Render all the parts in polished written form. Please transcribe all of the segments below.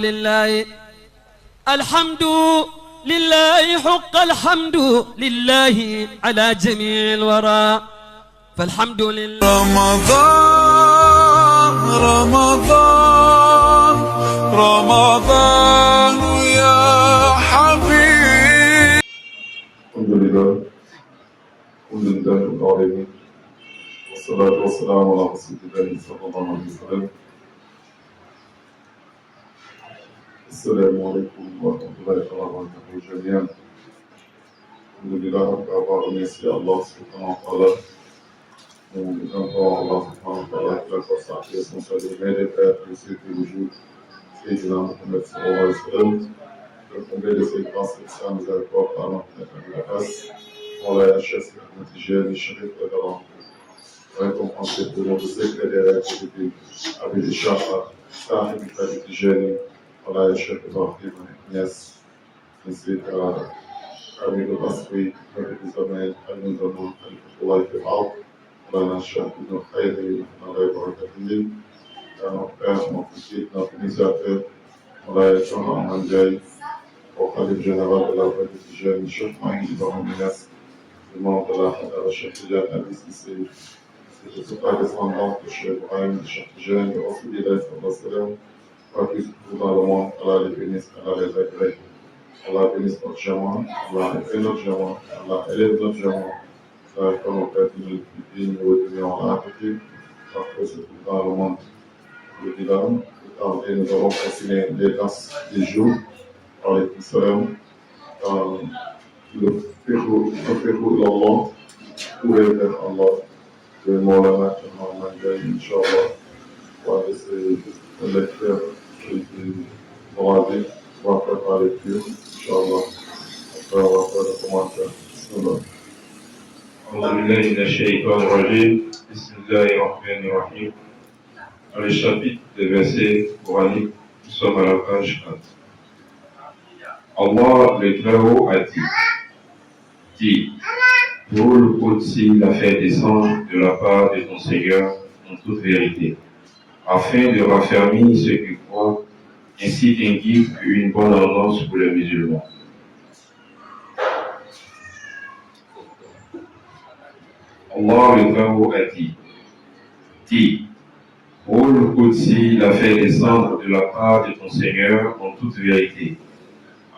لله الحمد لله حق الحمد لله على جميع الورى فالحمد لله. رمضان رمضان رمضان يا حبيب. الحمد لله رب العالمين والصلاة والسلام على رسول الله صلى الله عليه وسلم. السلام عليكم ورحمة الله وبركاته جميعا. الحمد لله رب العالمين. Merci Allah subhanahu wa ta'ala. Nous implorons Allah subhanahu wa ta'ala qui la force à la responsabilité des pères de ceux qui le jouent. Sayyidina Muhammad sallallahu alayhi wa sallam. Le combat de ses grâces et de sa miséricorde par la face. Voilà la chasse de la tigère, les chérifs de la récompenser pour nos secrets des règles de avec des chars, ça, et puis des tigères. Voilà la chef de l'Archive, Agnès, ainsi qu'Ami de Basri, avec des hommes, nous avons Allah et Firaud. Voilà la chef de notre frère et notre révorcative. Notre père, notre fils, notre initiateur. Voilà la chef de Mandjaï, au Khalif général de la Voie de Tigère, le chef Maïs de Raminès. Le membre de la chef de Abyss ici, c'est toute la descendance de Cheikh Ibrahim, de Cheikh Tijani, de Rasulillah sallallahu pas plus dans le monde, Allah les bénisse, Allah les agrée. Allah bénisse notre jaman, Allah élève notre jaman, Allah élève notre jaman. Allah fait nos pères qui nous dignes, nous retenons en Afrique, partout c'est tout dans le monde. Le bilan, et nous avons continué les danses des jours, par les Kissalam, le Fiqhu Allah, pour les vers Allah, le Maulana, Mohamed Gaï, Inch'Allah, pour essayer de lecture qui est morale, on va faire la lecture, Inch'Allah, après on va faire le commentaire. أعوذ بالله من الشيطان الرجيم بسم الله الرحمن الرحيم. Dans le chapitre des versets coraniques, nous sommes à la page 4. Allah le Très-Haut a dit, pour le Qudsi l'a fait descendre de la part de ton Seigneur en toute vérité, afin de raffermir ceux qui croient, ainsi qu'un guide et une bonne annonce pour les musulmans. Allah le Très-Haut a dit, pour le Qudsi l'a fait descendre de la part de ton Seigneur en toute vérité,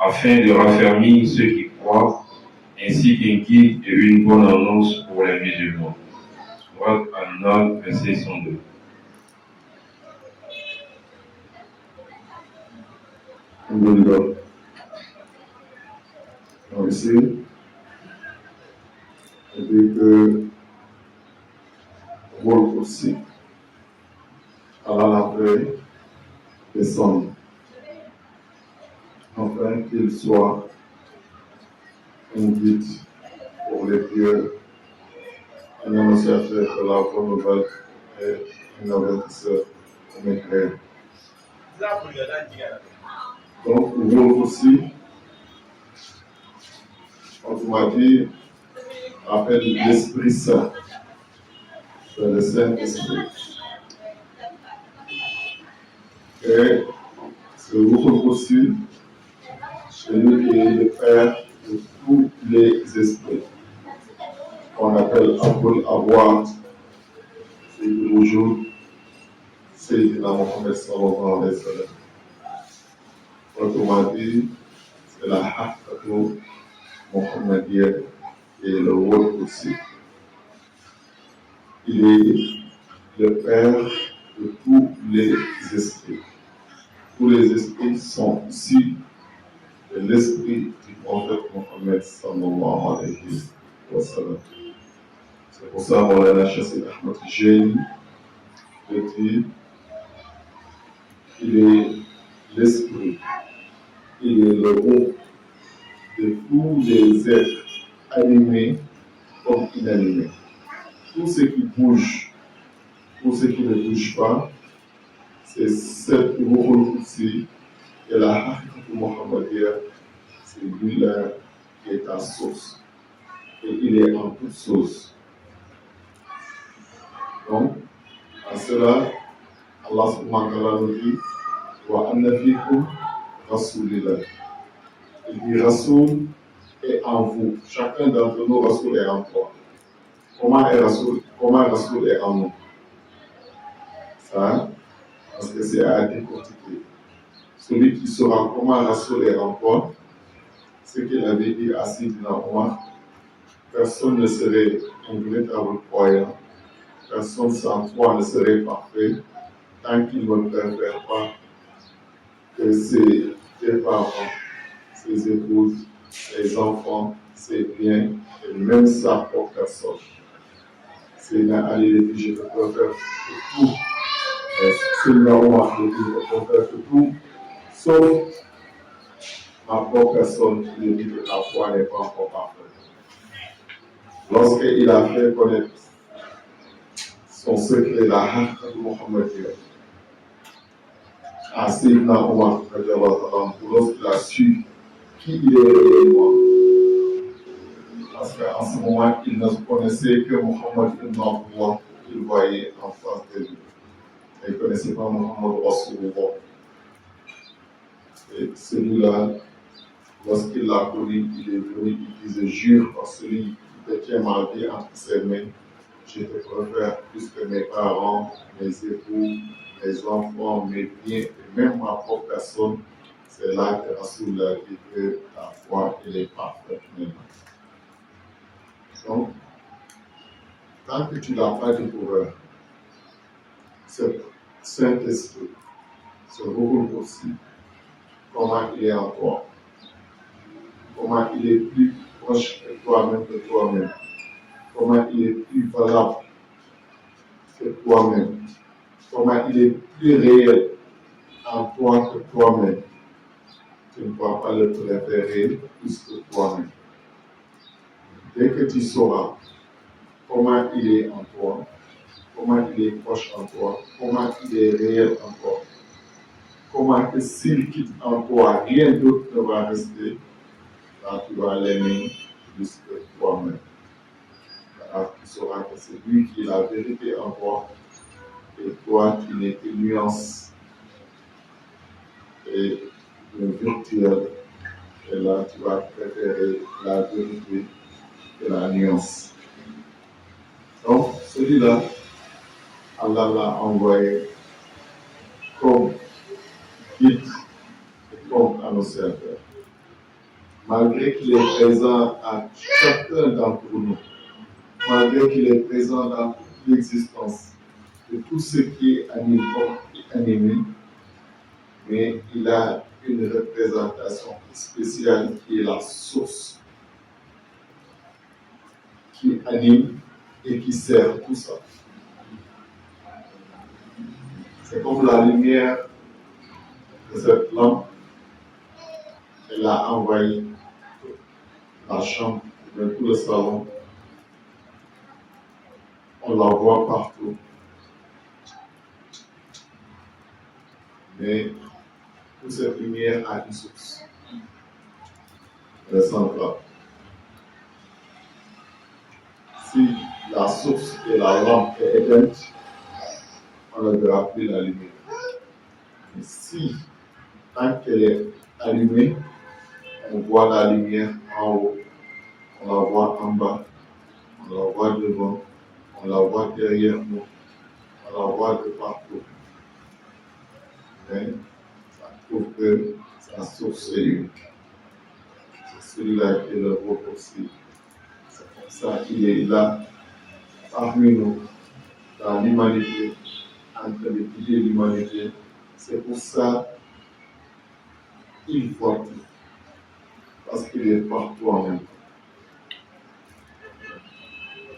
afin de raffermir ceux qui croient, ainsi qu'un guide et une bonne annonce pour les musulmans. Surat An-Nahl, verset 102. Alhamdulillah. Donc ici, on dit que rôle aussi, Allah l'a fait descendre, afin qu'il soit un guide pour les pieux, un annonciateur de la bonne nouvelle et un avertisseur pour mes frères. Donc, le rôle aussi, autrement dit, appelle l'Esprit Saint, c'est le Saint-Esprit. Et ce rôle aussi, c'est lui qui est le Père de tous les esprits, qu'on appelle Abul Awad, c'est le jour, c'est Mohammed sallallahu alayhi wa sallam. Autrement dit, c'est la Haqqatu Muhammadiyya et le rôle aussi. Il est le Père de tous les esprits. Tous les esprits sont issus de l'esprit du prophète Mohammed sallallahu alayhi wa sallam. C'est pour ça que Maulana Cheikh Ahmed Tijani dit qu'il est l'esprit, il est le rôle de tous les êtres animés comme inanimés. Tout ce qui bouge, tout ce qui ne bouge pas, c'est cette rôle aussi et la Haqqatu Muhammadiyya, c'est lui-là qui est à source. Et il est en toute source. Donc, à cela, Allah subhanahu wa ta'ala nous dit Wa anna fikum Rasulillah. Il dit Rasoul est en vous. Chacun d'entre nous, Rasoul est en toi. Comment Rasoul est en nous? Ça, parce que c'est à décortiquer. Celui qui saura comment Rasoul est en toi, ce qu'il avait dit à Sidina Omar, personne ne serait un véritable croyant, personne sans foi ne serait parfait, tant qu'il ne préfère pas que ses parents, ses épouses, ses enfants, ses biens, et même sa propre personne. Seigneur Ali dit, je te préfère que tout. Seigneur Omar dit, je te préfère que tout, sauf ma propre personne qui lui dit que ta foi n'est pas encore parfaite. Lorsqu'il a fait connaître son secret, la Hakka de Mohammed, à Sayyidina Omar, lorsqu'il a su qui il est réellement. Parce qu'en ce moment, il ne connaissait que Mohammed ibn Abdullah qu'il voyait en face de lui. Il ne connaissait pas Mohammed Rasulullah. Et celui-là, lorsqu'il l'a connu, il est venu, il disait, jure par celui qui détient ma vie entre ses mains, je te préfère plus que mes parents, mes époux, mes enfants, mes biens, et même ma propre personne. C'est là que Rasulullah dit que la foi, elle est parfaite maintenant. Donc, tant que tu ne l'as pas découvert, ce Saint-Esprit, ce Ruhul Qudsi, comment il est en toi, comment il est plus proche de toi-même que toi-même, comment il est plus valable que toi-même, comment il est plus réel en toi que toi-même, tu ne pourras pas le préférer plus que toi-même. Dès que tu sauras comment il est en toi, comment il est proche en toi, comment il est réel en toi, comment que s'il quitte en toi, rien d'autre ne va rester, là tu vas l'aimer plus que toi-même. Là tu sauras que c'est lui qui est la vérité en toi, et toi tu n'es que nuance et le virtuel, et là tu vas préférer la vérité que la nuance. Donc celui-là, Allah l'a envoyé comme guide et comme annonciateur. Malgré qu'il est présent à chacun d'entre nous, malgré qu'il est présent dans toute l'existence de tout ce qui est animé, mais il a une représentation spéciale qui est la source, qui anime et qui sert tout ça. C'est comme la lumière de cette lampe, elle a envahi la chambre, tout le salon. On la voit partout. Mais toute cette lumière a une source. Elle est centrale. Si la source de la lampe est éteinte, on ne verra plus la lumière. Mais si, tant qu'elle est allumée, on voit la lumière en haut, on la voit en bas, on la voit devant, on la voit derrière nous, on la voit de partout. Mais ça prouve que sa source est unique. C'est celui-là qui est le roi aussi. C'est comme ça qu'il est là, parmi nous, dans l'humanité, en train de guider l'humanité. C'est pour ça qu'il voit tout. Parce qu'il est partout en même temps.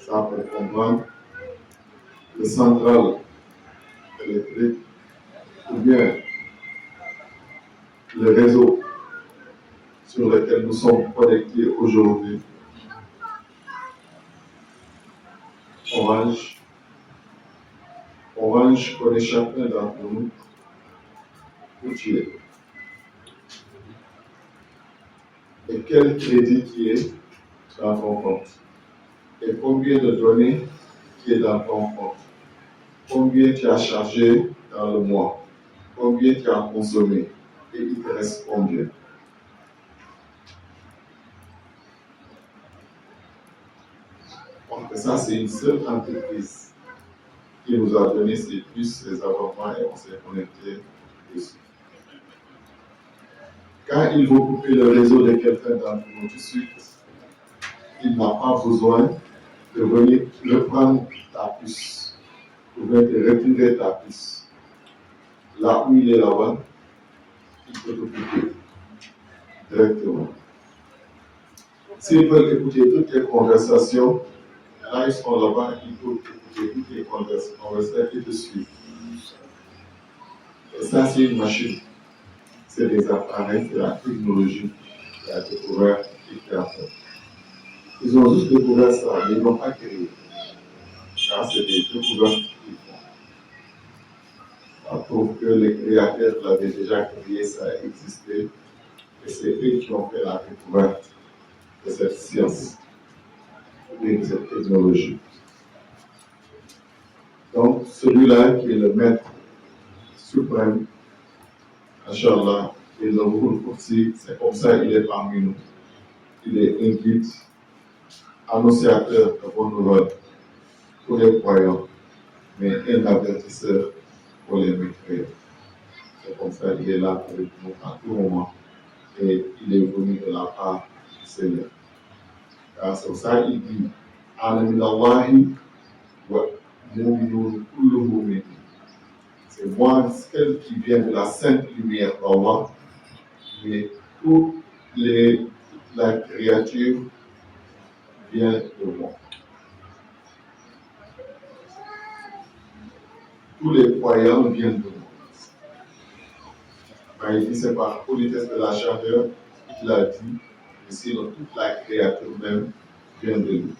Ça pour comprendre le central électrique ou bien le réseau sur lequel nous sommes connectés aujourd'hui. Orange connaît chacun d'entre nous où tu es. Et quel crédit qui est dans ton compte. Et combien de données qui est dans ton compte. Combien tu as chargé dans le mois. combien tu as consommé et il te reste combien. Donc ça, c'est une seule entreprise qui nous a donné ces puces, ces abonnements et on s'est connecté dessus. Quand il faut couper le réseau de quelqu'un d'entre nous tout de suite, il n'a pas besoin de venir reprendre ta puce, ou bien de retirer ta puce. Là où il est là-bas, il peut te couper directement. S'ils veulent écouter toutes les conversations, là ils sont là-bas, ils peuvent écouter toutes les conversations et te suivre. Et ça, c'est une machine. C'est des appareils, c'est la technologie qui a découvert et qui a fait. Ils ont juste découvert ça, mais ils n'ont pas créé. Car c'est des découvertes qu'ils font. Ça prouve que les créateurs l'avaient déjà créé, ça a existé. Et c'est eux qui ont fait la découverte de cette science et de cette technologie. Donc, celui-là qui est le maître suprême, Inch'Allah, et le Ruhul Qudsi, c'est comme ça il est parmi nous. Il est un guide, annonciateur de bonnes nouvelles pour les croyants, mais un avertisseur pour les mécréants. C'est comme ça qu'il est là avec nous à tout moment. Et il est venu de la part du Seigneur. Car c'est ça il dit Ana minallahi wa mu'minun kullu mu'min. C'est moi, celle qui vient de la sainte lumière d'Allah, mais toute la créature vient de moi. Tous les croyants viennent de moi. Quand il dit c'est par politesse de la chaleur, il a dit, mais sinon toute la créature même vient de lui.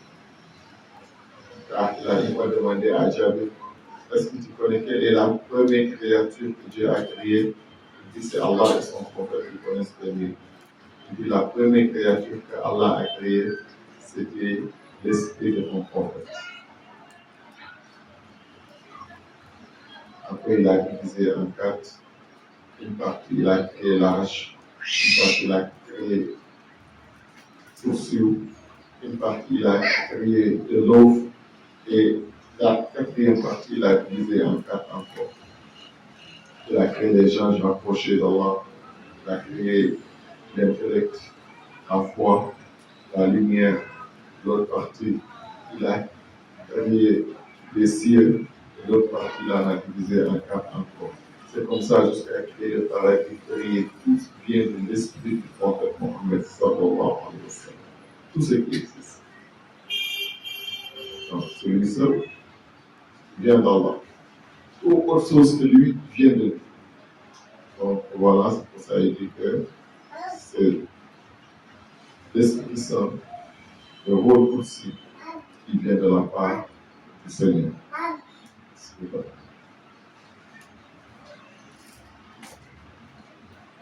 Car il a une fois demandé à Jabir, est-ce que tu connais quelle est la première créature que Dieu a créée? Il dit c'est Allah et son prophète qui connaissent le mieux. Il dit la première créature que Allah a créée, c'était l'esprit de ton prophète. Après, il a divisé en quatre. Une partie, il a créé l'arche. Une partie, il a créé sourcil. Une partie, il a créé de l'eau. Et la quatrième partie, il a divisé en quatre encore. Il a créé les gens rapprochés d'Allah. Il a créé l'intellect, la foi, la lumière. L'autre partie, il a créé les cieux. Et l'autre partie, il en a divisé en quatre encore. C'est comme ça jusqu'à créer le paradis, créer tout ce qui vient de l'esprit du prophète Mohammed sallallahu alayhi wa sallam. Tout ce qui existe. Donc, celui seul vient d'Allah. Toute autre chose que lui vient de lui. Donc voilà, c'est pour ça qu'il dit que c'est l'Esprit Saint, le rôle aussi qui vient de la part du Seigneur.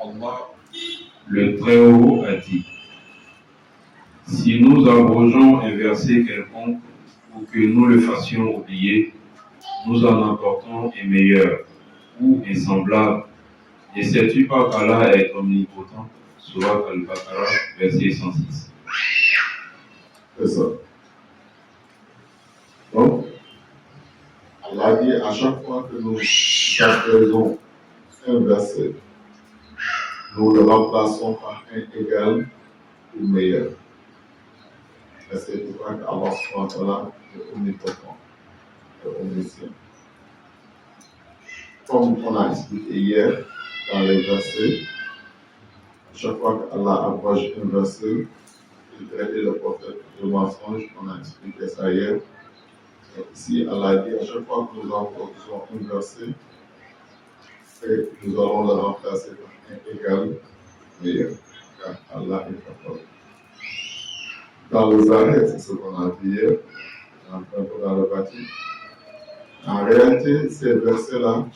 Allah, le Très-Haut, a dit: si nous abrogeons un verset quelconque ou que nous le fassions oublier, nous en emportons un meilleur ou un semblable. Et sais-tu pas qu'Allah est omnipotent? Surat Al-Baqarah, verset 106. C'est ça. Donc, Allah dit à chaque fois que nous faisons un verset, nous le remplaçons par un égal ou meilleur. Et c'est pourquoi Allah subhanahu wa ta'ala est omnipotent, est omniscient. Comme on a expliqué hier dans les versets, à chaque fois qu'Allah abroge un verset, il traite le prophète de mensonge, on a expliqué ça hier. Et ici, Allah dit à chaque fois que nous abrogeons un verset, et nous allons le remplacer par un égal meilleur, car Allah est capable. Dans les arrêts, c'est ce qu'on a dit hier, dans le bâtiment. En réalité, ces versets-là,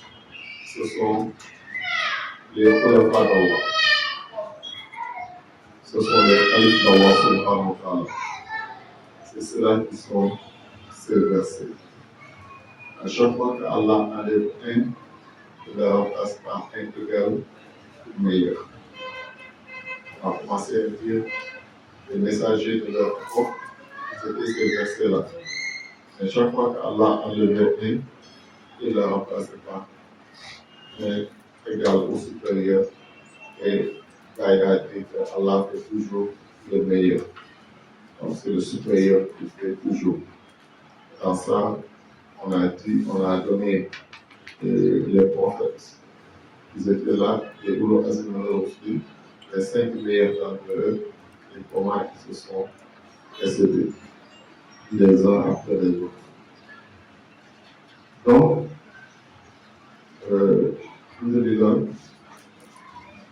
ce sont les khulafas d'Allah. Ce sont les khalifes d'Allah subhanahu wa ta'ala. C'est ceux-là qui sont ces versets. À chaque fois qu'Allah enlève un, il le remplace par un égal ou meilleur. On va commencer à dire les messagers de leur époque, c'était ces versets-là. Mais chaque fois qu'Allah enlevait un, il le remplaçait par un égal ou supérieur. Et là, il a dit que Allah fait toujours le meilleur. Donc c'est le supérieur qui fait toujours. Dans ça, on a donné les prophètes. Ils étaient là, les Ulul Azm al-Rusuli, les 5 meilleurs d'entre eux, et comment ils se sont précédés, les uns après les autres. Donc,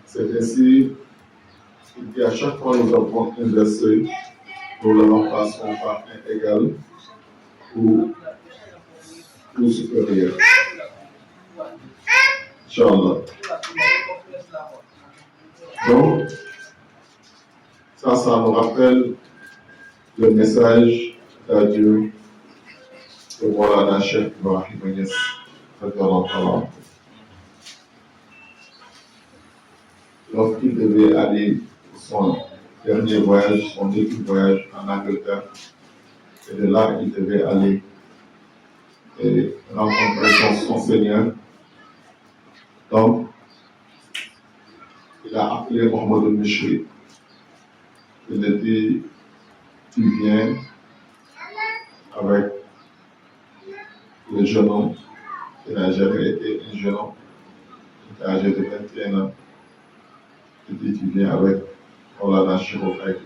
c'est ainsi qu'à chaque fois nous avons un verset, nous le remplaçons par un égal ou supérieur. Inch'Allah. Donc, ça nous rappelle le message d'adieu de Maulana Cheikh Ibrahim Niass. Lorsqu'il devait aller pour son dernier voyage, son ultime voyage en Angleterre, et de là, il devait aller et rencontrer son Seigneur. Donc, il a appelé Mohamed al-Mishri. Il a dit, tu viens avec le jeune homme. Il n'a jamais été un jeune homme. Il était âgé de 21 ans. Il dit, tu viens avec Maulana Cheikh Ibrahim.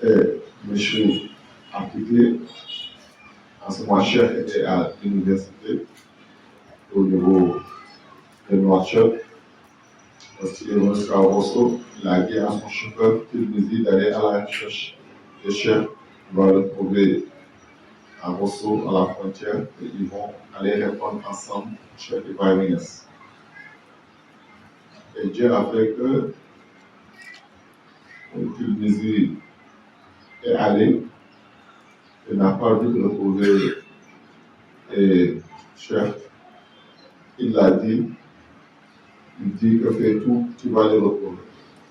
Et Mishri a quitté. En ce moment, Cheikh était à l'université au niveau de Nouakchott. Lorsqu'il est venu jusqu'à Rosso, il a dit à son chauffeur qu'il lui dit d'aller à la recherche de Cheikh. Il va le trouver à Rosso, à la frontière, et ils vont aller répondre ensemble Cheikh Ibrahim Niass. Et Dieu a fait que Tilmizi est allé, il n'a pas vu de retrouver Cheikh. Il l'a dit, il dit que fais tout, tu vas le retrouver.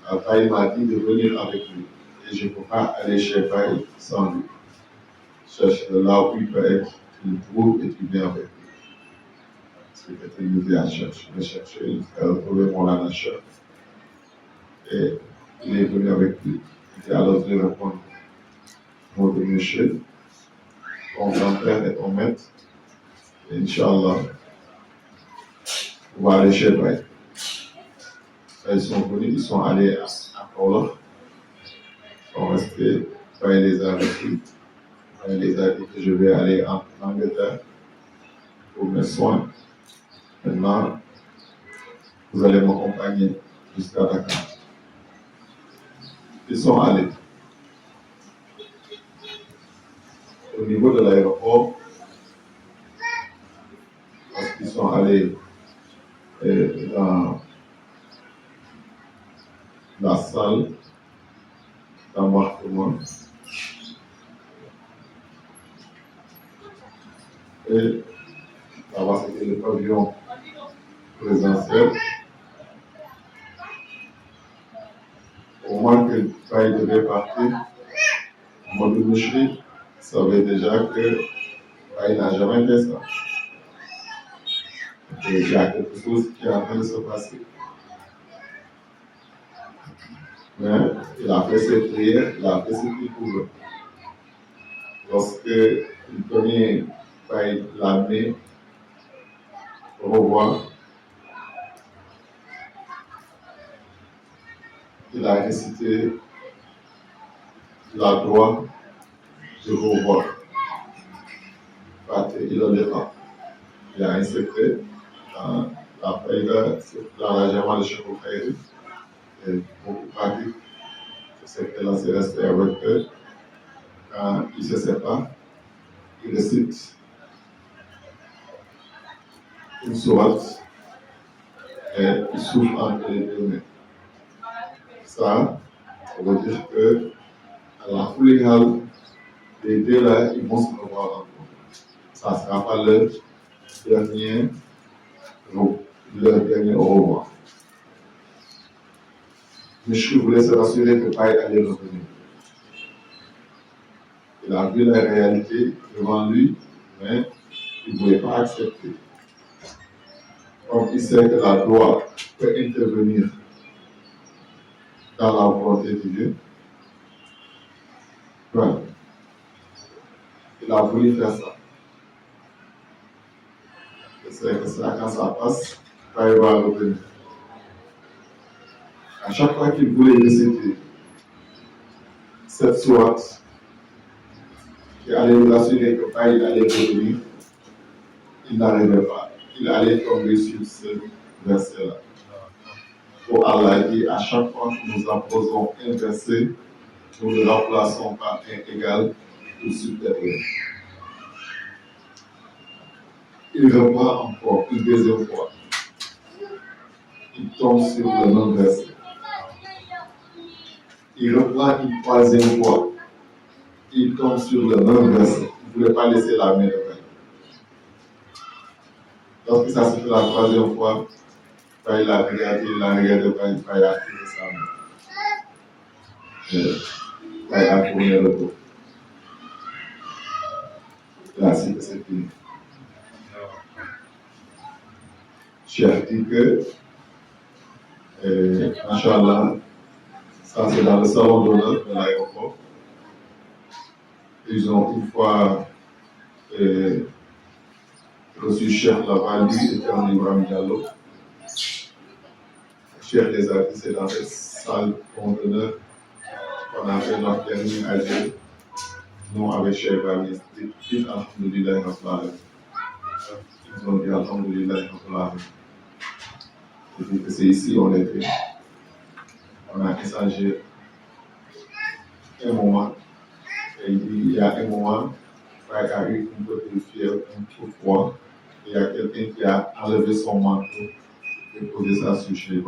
Après, il m'a dit de venir avec lui. Et je ne peux pas aller chez Baï sans lui. Cherche là où il peut être, tu le trouves et tu viens avec lui. Parce que Tilmizi a cherché, il a retrouvé Maulana Cheikh. Et il est venu avec lui. Et alors je lui réponds, mon monsieur, ton grand-père et ton maître, et Inch'Allah, on va aller chez Baï. Ils sont venus, ils sont allés à Kaula, ils sont restés, Baï les a reçus, Baï les a dit que je vais aller en Angleterre pour mes soins. Maintenant, vous allez m'accompagner jusqu'à Dakar. Ils sont allés. Au niveau de l'aéroport, parce qu'ils sont allés dans la salle d'embarquement, et là-bas c'était le pavillon présentiel. Au moment que Baï devait partir, Mamadou Mouchri savait déjà que Baï n'a jamais fait ça. Et il y a quelque chose qui est en train de se passer. Mais il a fait ses prières, il a fait ce qu'il pouvait. Lorsque il tenait Baï la main, revoir, il a récité la doigt de revoir. Il a inséré dans la faïda, dans la jama de Cheikh Khaïri, et beaucoup pratique. Ce secret-là, c'est resté avec eux. Quand il se sépare, il récite une sourate et il souffle entre les deux mains. Ça veut dire que, à la foulée, les deux là, ils vont se revoir entre eux. ça ne sera pas le dernier au revoir. Mais je voulais se rassurer que Paille allait revenir. Il a vu la réalité devant lui, mais il ne voulait pas accepter. Comme il sait que la loi peut intervenir dans la volonté de Dieu, voilà. Il a voulu faire ça. C'est que ça, quand ça passe, Paille va revenir. À chaque fois qu'il voulait réciter cette sourate qui allait nous assurer que Paille allait revenir, il n'arrivait pas. Il allait tomber sur ce verset-là. Pour Allah dit, à chaque fois que nous apposons un verset, nous le remplaçons par un égal ou supérieur. Il reprend encore une deuxième fois. Il tombe sur le même verset. Il reprend une troisième fois. Il tombe sur le même verset. Il ne voulait pas laisser la main de Paille. Lorsque ça se fait la troisième fois, Paille l'a regardé, Paille a tiré sa main. Paille a tourné le dos. Là, c'est que c'est fini. J'ai dit que, Inch'Allah, ça c'est dans le salon d'honneur de l'aéroport. Ils ont une fois reçu Cheikh là-bas, lui était en Ibrahim Diallo. Cheikh les a dit, c'est dans cette salle d'honneur qu'on a fait notre dernier AG. Nous, avec Cheikh Ibrahim, dit Alhamdulillah, ils ont dit Alhamdulillah, et puis que c'est ici on était. On a échangé un moment. Et il y a un moment, il y a eu un peu de fièvre, un peu froid. Il y a quelqu'un qui a enlevé son manteau et posé ça sur chez lui.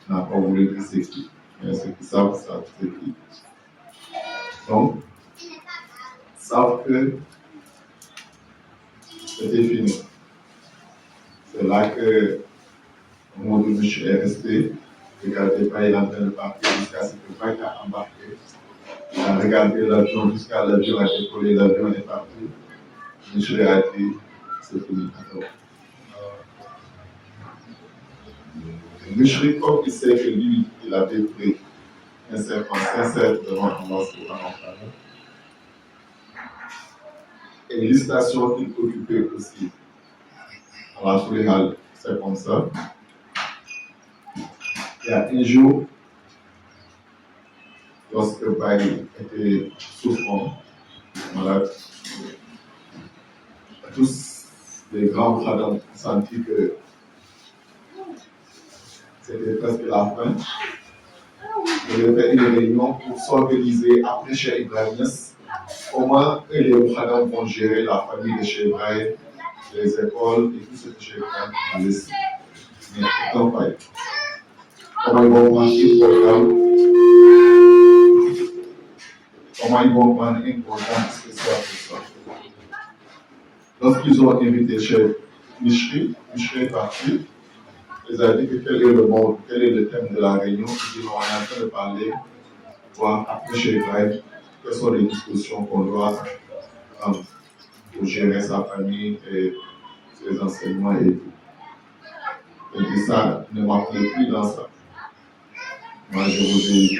Il n'a pas voulu dire c'est qui. Mais ceux qui savent, c'est qui. Donc, ils savent que c'était fini. C'est là que au moment où je suis resté, regardez pas, il est en train de partir jusqu'à ce que Paille a embarqué. Il a regardé l'avion jusqu'à l'avion a décollé, l'avion est parti. Je lui ai dit, c'est fini. Mishri, comme il sait que lui, il avait pris un serpent sincère devant Allah subhanahu wa ta'ala, et l'illustration qu'il occupait aussi, à la Soulihal, c'est comme ça. Il y a un jour, lorsque Paille était souffrant, malade, tous les grands frères ont senti que c'était presque la fin. Il y avait une réunion pour s'organiser après Cheikh Ibrahim, comment les frères vont gérer la famille de Cheikh Ibrahim, les écoles et tout ce que Cheikh Ibrahim a laissé. Mais pourtant, Paille. Comment ils vont prendre un programme? Comment ils vont prendre un programme spécial pour ça? Lorsqu'ils ont invité Cheikh Mishri est parti. Ils ont dit que quel est le monde, quel est le thème de la réunion. Ils disent on est en train de parler, voir après Cheikh Ibrahim, quelles sont les dispositions qu'on doit prendre pour gérer sa famille et ses enseignements et tout. Et puis ça ne m'appelait plus dans ça. Moi, je vous ai dit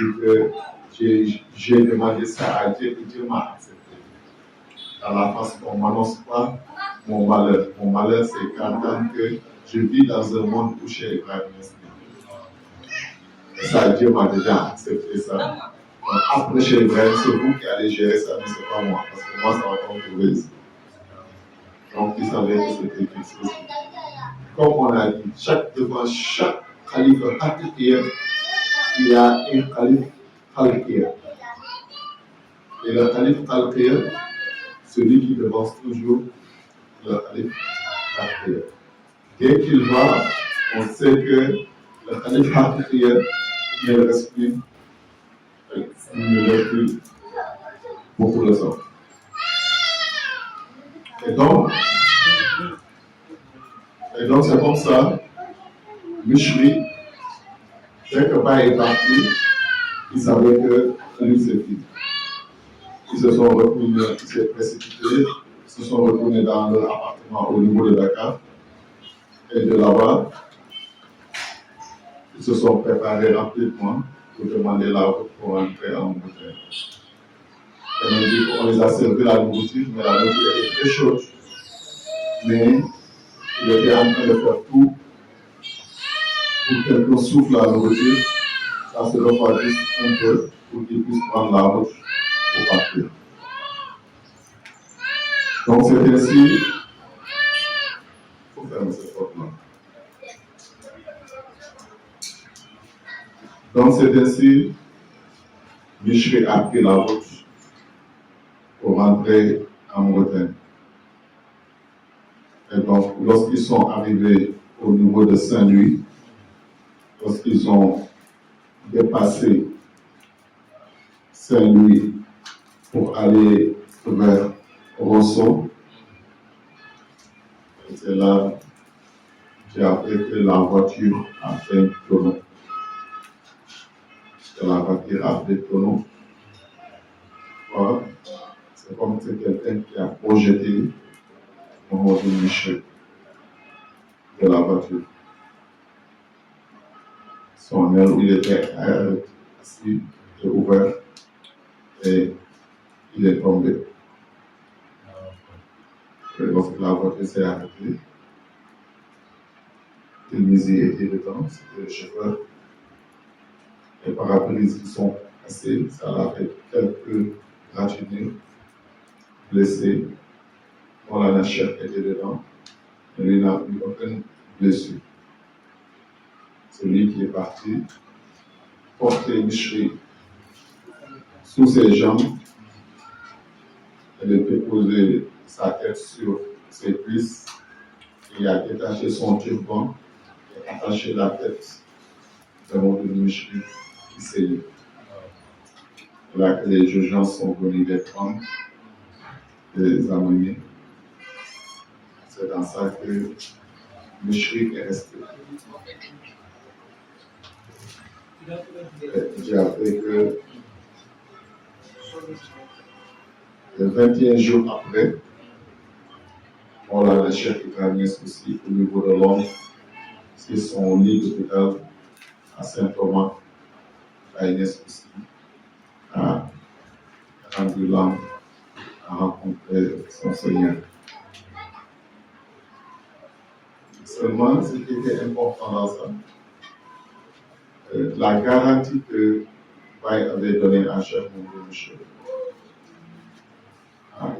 que j'ai demandé ça à Dieu et Dieu m'a accepté. Dans la face qu'on ne m'annonce pas mon malheur. Mon malheur, c'est qu'en tant que je vis dans un monde où Cheikh Ibrahim est. Et ça, Dieu m'a déjà accepté ça. Donc, après Cheikh Ibrahim, c'est vous qui allez gérer ça, mais ce n'est pas moi. Parce que moi, ça va pas me trouver ici. Donc, il savait que c'était quelque chose. Comme on a dit, devant chaque calife haqiqiyya, il y a un calife khalqiyya. Et le calife khalqiyya, celui qui devance toujours le calife haqiqiyya. Dès qu'il va, on sait que le calife haqiqiyya ne reste plus, beaucoup de temps. Et donc, c'est comme ça, Michri, dès que Baye est parti, il savait que lui c'est fini. Ils se sont retournés, ils s'est précipité, ils se sont retournés dans leur appartement au niveau de Dakar. Et de là-bas, ils se sont préparés rapidement pour demander la route pour rentrer en Angleterre. Et on dit qu'on les a servi la nourriture, mais la nourriture était très chaude. Mais il était en train de faire tout pour quelqu'un souffle la nourriture, ça se refroidisse un peu pour qu'ils puissent prendre la route pour partir. Donc c'est ainsi, il faut fermer cette porte-là. Donc c'est ainsi, Michri a pris la route pour rentrer en Bretagne. Et donc lorsqu'ils sont arrivés au niveau de Saint-Louis, lorsqu'ils ont dépassé Saint-Louis pour aller vers Rosso, et c'est là que j'ai appris que la voiture a fait un tonneau. Que la voiture a fait un tonneau. Voilà. C'est comme si quelqu'un qui a projeté Mohamed Michri de la voiture. Son aile où il était assis et ouvert et il est tombé. Et lorsque la voiture s'est arrêtée, Tilmizi était dedans, c'était le chauffeur. Les parabrises qui sont cassés, ça l'a fait quelques gratinures, blessé. Bon, la Nachette était dedans, mais lui n'a eu aucune blessure. C'est lui qui est parti, porter Michri sous ses jambes, elle était posée sa tête sur ses cuisses, il a détaché son turban et attaché la tête de Michri qui saignait. Là que les juges sont venus les prendre, les amener. C'est dans ça que Michri est resté. J'ai appris que le 21 jours après, on a la chef Ibrahimès aussi au niveau de Londres, c'est son lit d'hôpital à Saint-Thomas, à Inès aussi, a rendu l'âme, a rencontré son Seigneur. Seulement, ce qui était important dans ça, la garantie que Baye avait donnée à Cheikh Mouhamadou Michri.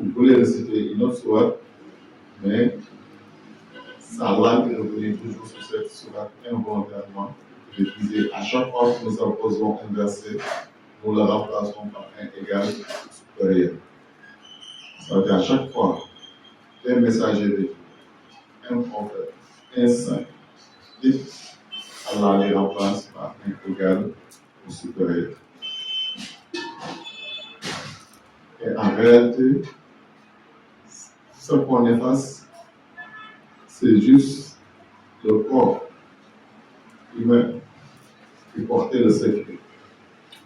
Il voulait réciter une autre sourate, mais sa langue revenait toujours sur cette sourate involontairement. Je disais, à chaque fois que nous imposons un verset, nous le remplaçons par un égal supérieur. Ça veut dire à chaque fois qu'un messager de Dieu, un prophète, un saint, dit, Allah les remplace par un égal ou supérieur. Et en réalité, ce qu'on efface, c'est juste le corps humain qui portait le secret.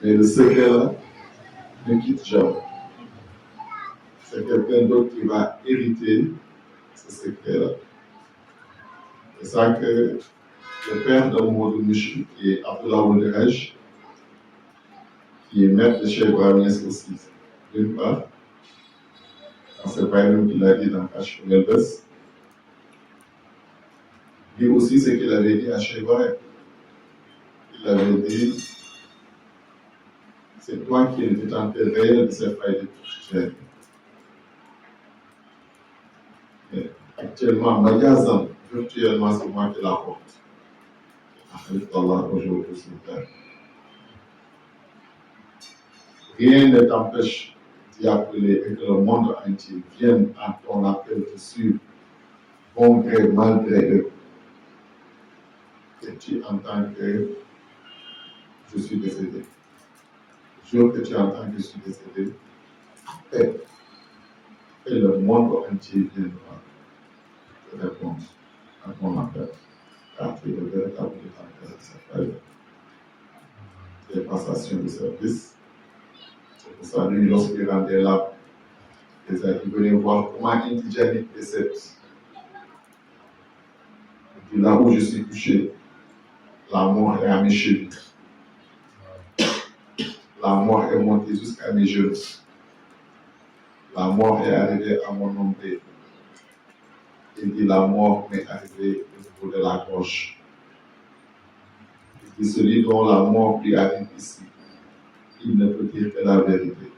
Mais le secret-là ne quitte jamais. C'est quelqu'un d'autre qui va hériter ce secret-là. C'est ça que le père de Mohamed Michri, qui est Abdullah Ouderej, qui est maître de Cheikh Ibrahimès aussi, d'une part, c'est pas lui qui l'a dit dans Kashf Melbès. Lui aussi, c'est qu'il avait dit à Cheikh Ibrahim. Il avait dit, c'est toi qui es le détenteur réel de cette faille de Cheikh. Mais actuellement, magasin, virtuellement, c'est moi qui la porte. Aujourd'hui, sur terre. Rien ne t'empêche d'y appeler et que le monde entier vienne à ton appel de suivre, bon gré, malgré eux. Et tu entends que je suis décédé. Le jour que tu entends que je suis décédé, et le monde entier viendra te répondre à ton appel, car tu es le véritable détenteur de cette feuille. Des passations de service. C'est pour ça, lui, lorsqu'il rendait là, il venait voir comment Indijani décède. Et là où je suis couché, la mort est à mes chevilles. La mort est montée jusqu'à mes genoux. La mort est arrivée à mon nombril. Il dit la mort m'est arrivée au niveau de la gorge. Il dit celui dont la mort lui arrive ici, il ne peut dire que la vérité.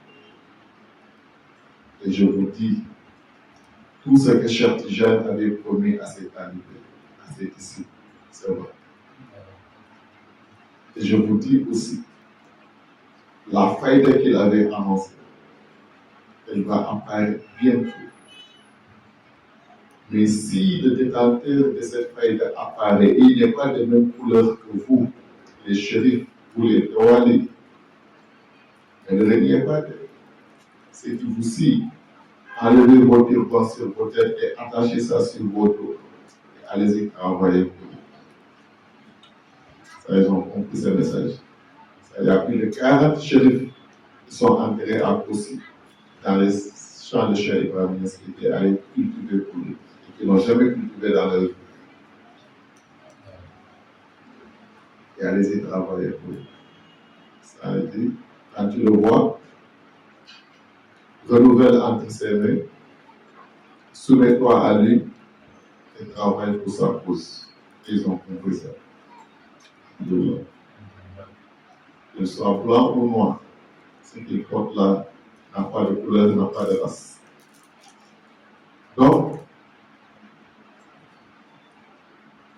Et je vous dis, tout ce que Cheikh Tijane avait promis à ses talibés, à ses disciples, c'est vrai. Et je vous dis aussi, la faïda qu'il avait annoncée, elle va apparaître bientôt. Mais si le détenteur de cette faïda apparaît et il n'est pas de même couleur que vous, les shérifs, vous les douanis, ne le reniez pas d'eux. C'est qui vous signe. Enlevez vos turbans sur vos têtes et attachez ça sur vos dos. Et allez-y travailler pour vous. Ça, ils ont compris ce message. Il y a plus de 40 shérifs qui sont enterrés à Kossi, dans les champs de Cheikh Ibrahim, qui étaient allés cultiver pour lui, et qui n'ont jamais cultivé dans leur vie. Et allez-y travailler pour lui. Ça veut dire, quand tu le vois, renouvelle entre ses mains, soumets-toi à lui et travaille pour sa cause. Ils ont compris ça. Qu'il soit blanc ou noir, ce qu'il porte là n'a pas de couleur, n'a pas de race. Donc,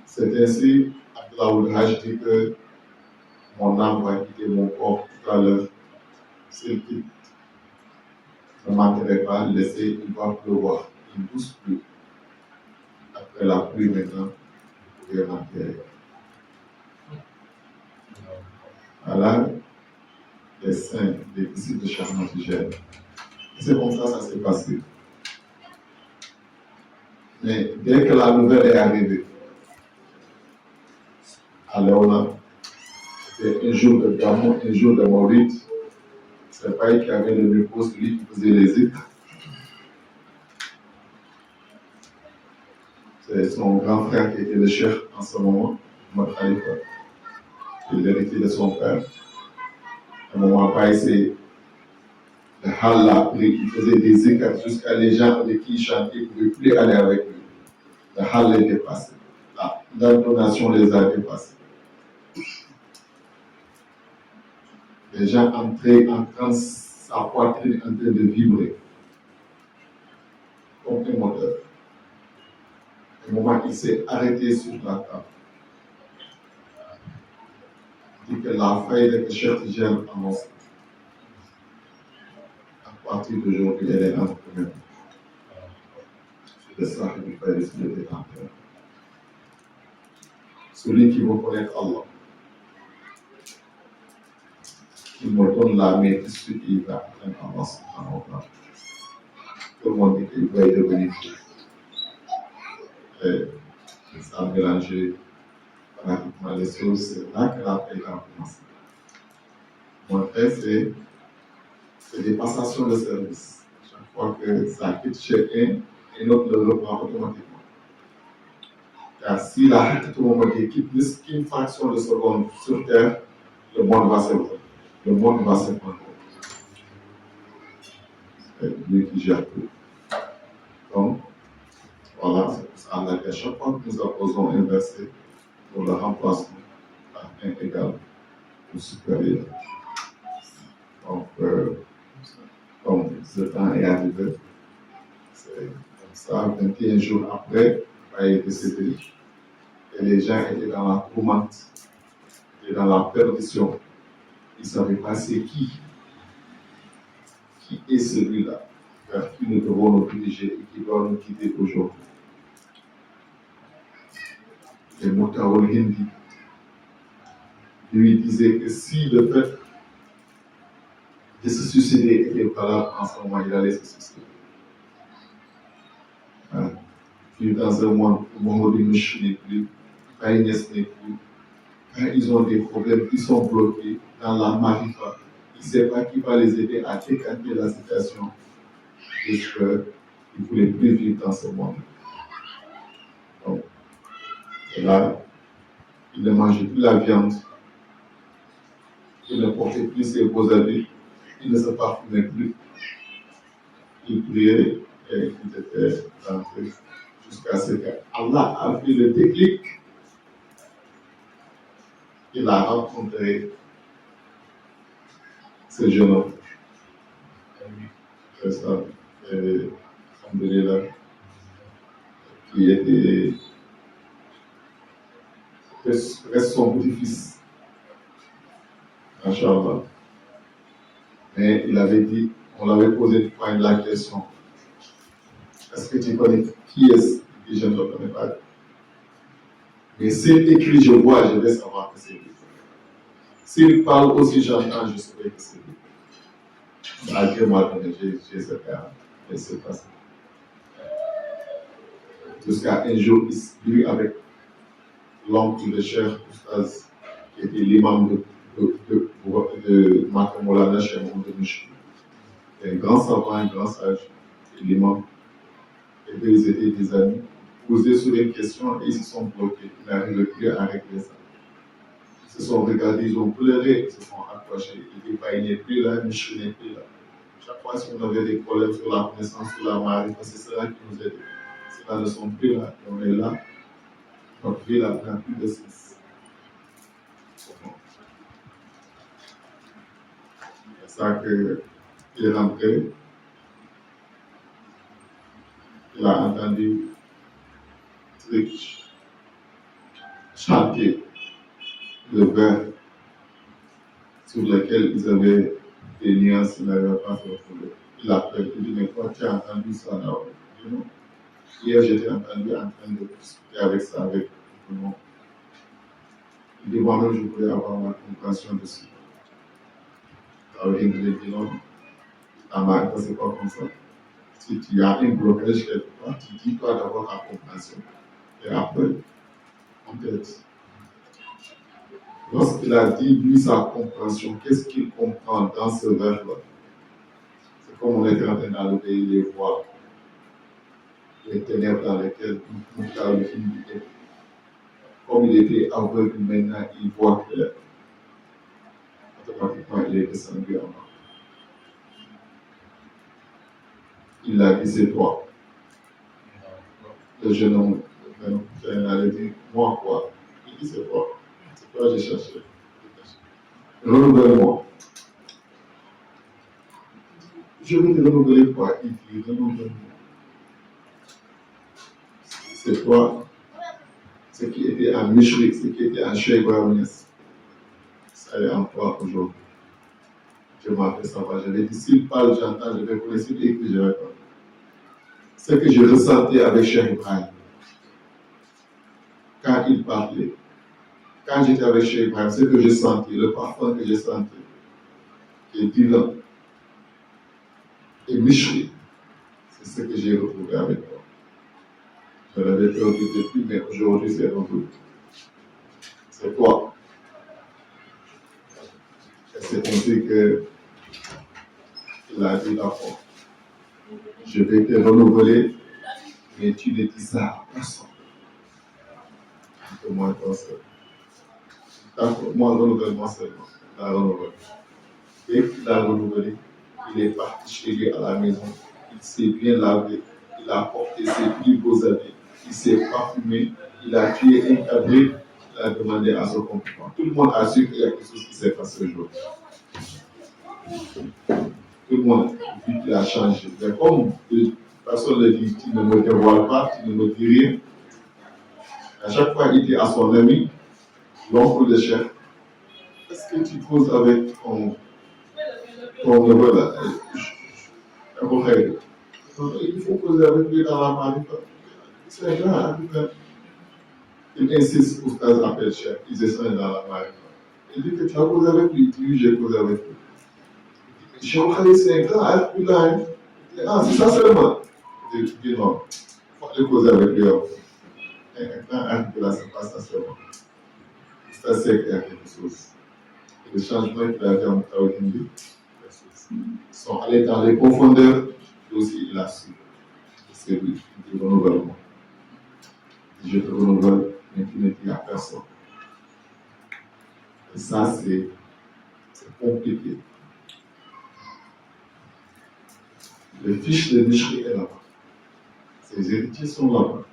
c'est ainsi, Abdullah Oudhaj dit que mon âme va quitter mon corps tout à l'heure. S'il quitte, ne manquerait pas de laisser, il va pleuvoir. Il ne pousse plus. Après la pluie maintenant, vous pouvez rentrer. Voilà les saints, les disciples de Cheikh Tijane. C'est comme ça s'est passé. Mais dès que la nouvelle est arrivée, à Léona, c'était un jour de Gamon, un jour de Maurite. C'est pas lui qui avait le micro, celui qui faisait les zikrs. C'est son grand frère qui était le chef en ce moment, Mohamed Khalifa. Il l'héritier de son père. À un moment, après, c'est le hall l'a pris, il faisait des zikrs jusqu'à les gens avec qui il chantait, ils ne pouvaient plus aller avec lui. Le hall était passé. L'intonation les a dépassés. Les gens entraient en transe, sa poitrine en train de vibrer. Comme un moteur. À un moment, il s'est arrêté sur la table. Il dit que la faille que Cheikh Tijane annonce, à partir d'aujourd'hui, elle est entre nous. C'est de ça qu'il fait le détenteur. Celui qui veut connaître Allah, il me donne la main tout de suite, il va atteindre Allah subhanahu wa ta'ala. Tout le monde dit qu'il va y devenir fou. Et ça a mélangé pratiquement les choses, c'est là que la paix a commencé. Mon frère, c'est des passations de service. Chaque fois que ça quitte chez un autre le reprend automatiquement. Car si la Hakkat Mohammed quitte qu'une fraction de seconde sur terre, le monde va s'effondrer. Le monde va s'effondrer. C'est lui qui gère tout. Donc, voilà, c'est pour ça qu'à chaque fois que nous apposons un verset pour le remplacement par un égal ou supérieur. Donc, comme ce temps est arrivé, c'est comme ça, 21 jours après, il a été décédé. Et les gens étaient dans la tourmente, et dans la perdition. Ils ne savaient pas c'est qui est celui-là, vers qui nous devons nous diriger et qui doit nous guider aujourd'hui. Et Moutaoul Hindi lui disait que si le fait de se suicider était valable en ce moment, il allait se suicider. vivent dans un monde où Mohamed Mouch n'est plus, Aïnès n'est plus. Quand ils ont des problèmes, ils sont bloqués dans la marifa. Ils ne savent pas qui va les aider à décanter la situation. Parce qu'ils ne voulaient plus vivre dans ce monde. Donc, et là, ils ne mangeaient plus la viande. Ils ne portaient plus ses beaux habits. Ils ne se parfumaient plus. Ils priaient et ils étaient rentrés jusqu'à ce qu'Allah a fait le déclic. Il a rencontré ce jeune homme. C'est ça. Et, alhamdulillah, qui était presque son petit-fils. Inch'Allah. Mais il avait dit, on l'avait posé la question, est-ce que tu connais qui est-ce? Il dit, je ne le connais pas. Mais s'il écrit, je vois, je vais savoir que c'est lui. S'il parle aussi, j'entends, je saurai que c'est lui. Malgré moi, j'ai ce cas, et c'est pas ça. Jusqu'à un jour, il vit avec l'oncle de Cheikh Oustaz, qui était l'imam de Makamoulana Cheikh Mohamed Mouch. Un grand savant, un grand sage, et l'imam. Et puis ils étaient des amis, posaient sur une question et ils se sont bloqués. Ils n'arrivaient plus à régler ça. Ils se sont regardés, ils ont pleuré, ils se sont accrochés. Ils disaient, il n'est plus là, Mouch n'est plus là. Chaque fois qu'on avait des problèmes sur la connaissance, sur la marée, c'est cela qui nous aidait. Cela ne sont plus là, et on est là. Notre vie n'a plus de sens. C'est ça qu'il est rentré. Il a entendu truc, chanter le vers sur lequel ils avaient des nuances, il n'avait pas retrouvé. Il appelle, il dit, mais toi tu as entendu ça là? Il dit, non. Hier j'étais entendu en train de discuter avec ça, avec tout le monde. Il dit, moi-même je voulais avoir ma compréhension dessus. Alors il me dit, non, ta marque, c'est pas comme ça. Si tu as un blocage quelque part, tu dis toi d'abord ta compréhension. Et après, on t'aide. Lorsqu'il a dit, lui, sa compréhension, qu'est-ce qu'il comprend dans ce vers-là? C'est comme on était en train d'enlever les voiles, les ténèbres dans lesquelles Mouktar le film était. Comme il était aveugle, maintenant il voit clair. Automatiquement, il est descendu en bas. Il a dit, c'est toi. Le jeune homme, il a dit, moi quoi? Il dit, c'est toi. C'est toi, j'ai cherché. Renouvelle-moi. Je vais te renouveler quoi? Il dit, renouvelle-moi. C'est toi, ce qui était en Mishrik, ce qui était en Cheikh Barounès. Ça est en toi aujourd'hui. Je m'appelle ça va. Je vais dire, s'il parle, j'entends, je vais connaître, s'il écrit, je vais parler. Ce que je ressentais avec Cheikh Ibrahim, quand il parlait, quand j'étais avec Cheikh Ibrahim, ce que je sentais, le parfum que je sentais, qui est divin, et Mishri, c'est ce que j'ai retrouvé avec toi. Je l'avais perdu depuis, mais aujourd'hui c'est revenu. C'est toi. Et c'est ainsi que il a dit d'accord. Je vais te renouveler, mais tu ne dis ça à personne. Moi, toi seul. D'accord, moi, renouvellement seulement. Il a renouvelé. Dès qu'il a renouvelé, il est parti chez lui à la maison. Il s'est bien lavé. Il a porté ses plus beaux habits. Il s'est parfumé. Il a tué un cabré. Il a demandé à son compagnon. Tout le monde a su qu'il y a quelque chose qui s'est passé aujourd'hui. Tout le monde a vu qu'il a changé. Mais comme personne ne dit, tu ne me dévoiles pas, tu ne me dis rien. À chaque fois, il dit à son ami, l'oncle de Cheikh, est-ce que tu causes avec ton neveu là? Il faut causer avec lui dans la marifa. C'est un grand africain. Il insiste, Oustaz appelle Cheikh, ils essaient dans la marifa. Il dit que tu as causé avec lui, tu dis j'ai causé avec lui. Cheikh Khalid, c'est un grand africain. Ah, c'est ça seulement. Il dit non, il faut les causer avec lui. Et quand arrive là, c'est pas ça seulement. Ça, c'est qu'il y a quelque chose. Et le changement qu'il a fait en Moutaouindi, ils sont allés dans les profondeurs, et aussi il a su. C'est lui, du renouvellement. Je te renouvelle, mais tu ne dis à personne. Et ça, c'est compliqué. Les fiches de Michri est là-bas. Ses héritiers sont là-bas.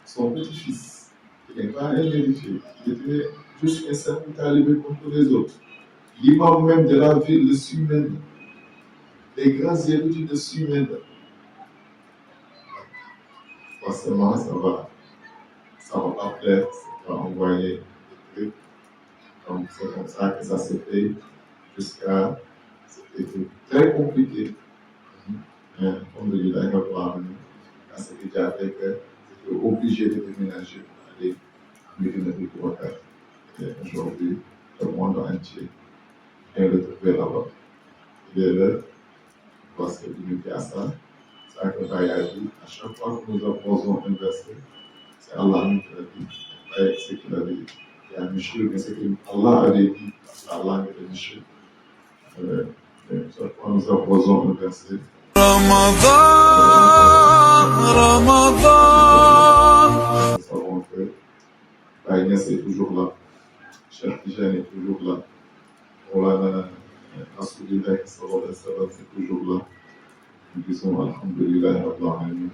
Son petit-fils, il n'est pas un héritier. Il était juste un simple talibé contre les autres. L'imam même de la ville de Sumène, les grands érudits de Sumène. Forcément, ça va pas plaire, ça va envoyer des trucs. Donc, c'est comme ça que ça s'est fait jusqu'à. C'était très compliqué. Mais, comme le dit la c'est déjà fait que j'étais obligé de déménager pour aller à Médina Boubacar. Et aujourd'hui, le monde entier vient le trouver là-bas. Il est là, parce que limité à ça, ça que Baye a dit, à chaque fois que nous apposons un verset, c'est Allah qui l'a dit. Baye, c'est qu'il a dit. Il y a Michel, mais c'est qu'Allah avait dit, la langue de Michel. Chaque fois que nous apposons un verset, Ramadan. nous savons que Baye est toujours là. Cheikh Tijani est toujours là. Moulana Rasoulillah sallallahu alayhi wa sallam est toujours là. Nous disons Alhamdulillah Rabbil Alamin.